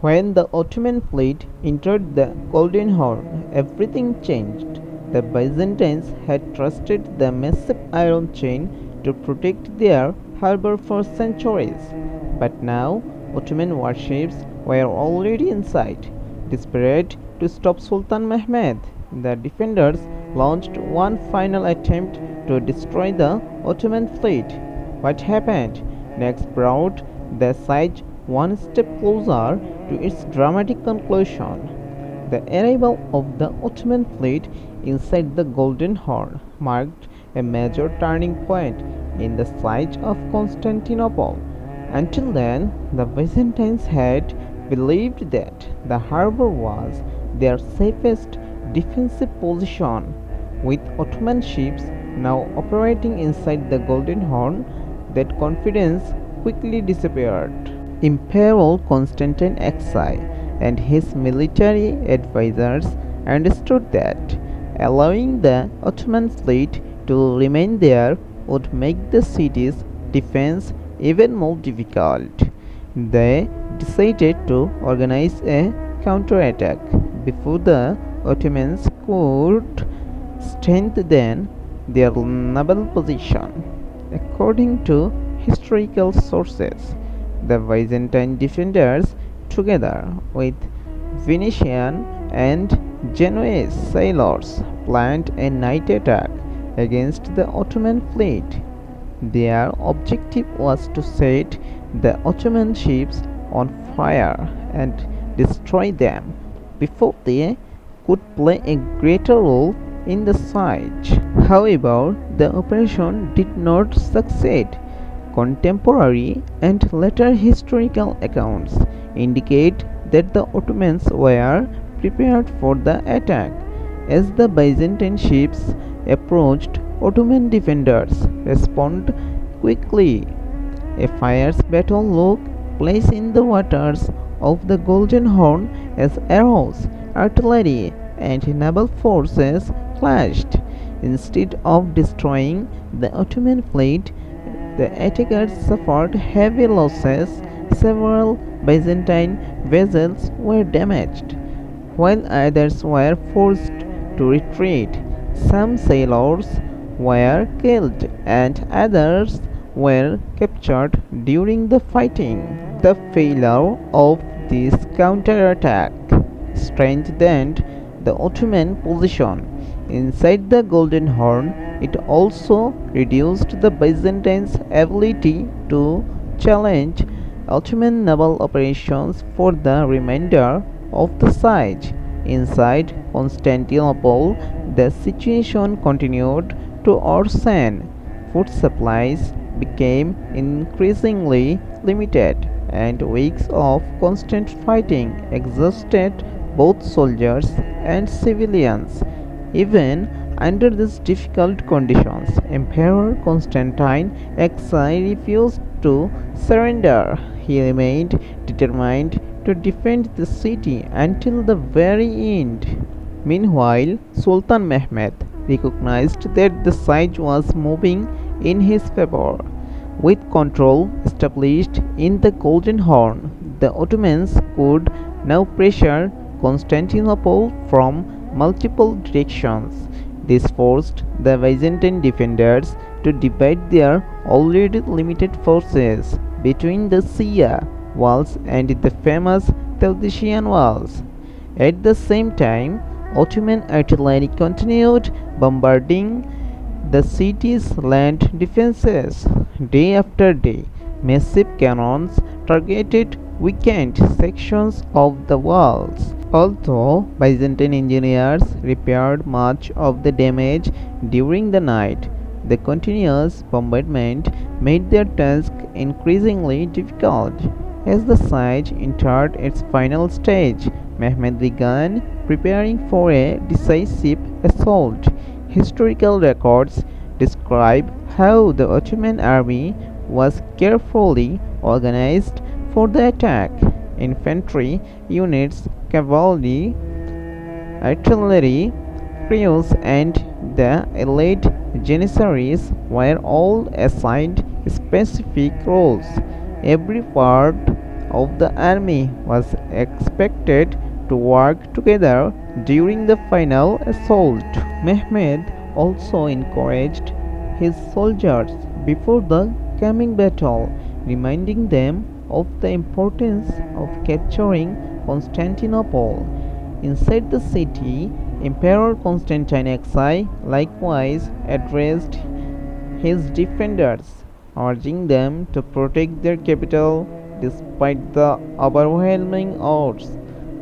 When the Ottoman fleet entered the Golden Horn, everything changed. The Byzantines had trusted the massive iron chain to protect their harbor for centuries. But now, Ottoman warships were already in sight. Desperate to stop Sultan Mehmed, the defenders launched one final attempt to destroy the Ottoman fleet. What happened next brought the siege one step closer to its dramatic conclusion. The arrival of the Ottoman fleet inside the Golden Horn marked a major turning point in the siege of Constantinople. Until then, the Byzantines had believed that the harbor was their safest defensive position. With Ottoman ships now operating inside the Golden Horn, that confidence quickly disappeared. Emperor Constantine XI and his military advisors understood that allowing the Ottoman fleet to remain there would make the city's defense even more difficult. They decided to organize a counterattack before the Ottomans could strengthen their naval position. According to historical sources, the Byzantine defenders, together with Venetian and Genoese sailors, planned a night attack against the Ottoman fleet. Their objective was to set the Ottoman ships on fire and destroy them before they could play a greater role in the siege. However, the operation did not succeed. Contemporary and later historical accounts indicate that the Ottomans were prepared for the attack. As the Byzantine ships approached, Ottoman defenders responded quickly. A fierce battle took place in the waters of the Golden Horn as arrows, artillery, and naval forces clashed. Instead of destroying the Ottoman fleet, the attackers suffered heavy losses. Several Byzantine vessels were damaged, while others were forced to retreat. Some sailors were killed and others were captured during the fighting. The failure of this counterattack strengthened the Ottoman position inside the Golden Horn. It also reduced the Byzantines' ability to challenge Ottoman naval operations for the remainder of the siege. Inside Constantinople, the situation continued to worsen. Food supplies became increasingly limited, and weeks of constant fighting exhausted both soldiers and civilians. Even under these difficult conditions, Emperor Constantine XI refused to surrender. He remained determined to defend the city until the very end. Meanwhile, Sultan Mehmed recognized that the siege was moving in his favor. With control established in the Golden Horn, the Ottomans could now pressure Constantinople from multiple directions. This forced the Byzantine defenders to divide their already limited forces between the Sia walls and the famous Theodosian walls. At the same time, Ottoman artillery continued bombarding the city's land defenses. Day after day, massive cannons targeted weakened sections of the walls. Although Byzantine engineers repaired much of the damage during the night, the continuous bombardment made their task increasingly difficult. As the siege entered its final stage, Mehmed began preparing for a decisive assault. Historical records describe how the Ottoman army was carefully organized for the attack. Infantry units, cavalry, artillery crews, and the elite janissaries were all assigned specific roles. Every part of the army was expected to work together during the final assault. Mehmed also encouraged his soldiers before the coming battle, reminding them of the importance of capturing Constantinople. Inside the city, Emperor Constantine XI likewise addressed his defenders, urging them to protect their capital despite the overwhelming odds.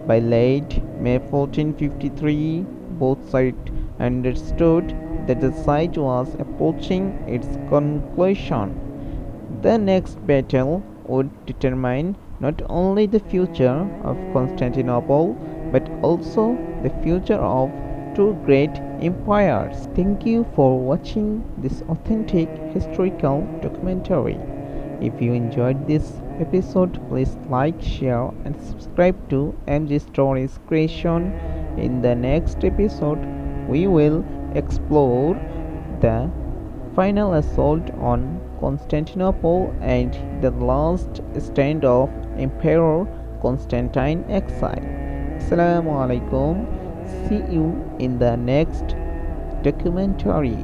By late May 1453, both sides understood that the siege was approaching its conclusion. The next battle would determine not only the future of Constantinople but also the future of two great empires. Thank you for watching this authentic historical documentary. If you enjoyed this episode, please like, share, and subscribe to MG Stories Creation. In the next episode, we will explore the final assault on Constantinople and the last stand of Emperor Constantine XI. Assalamu alaikum. See you in the next documentary.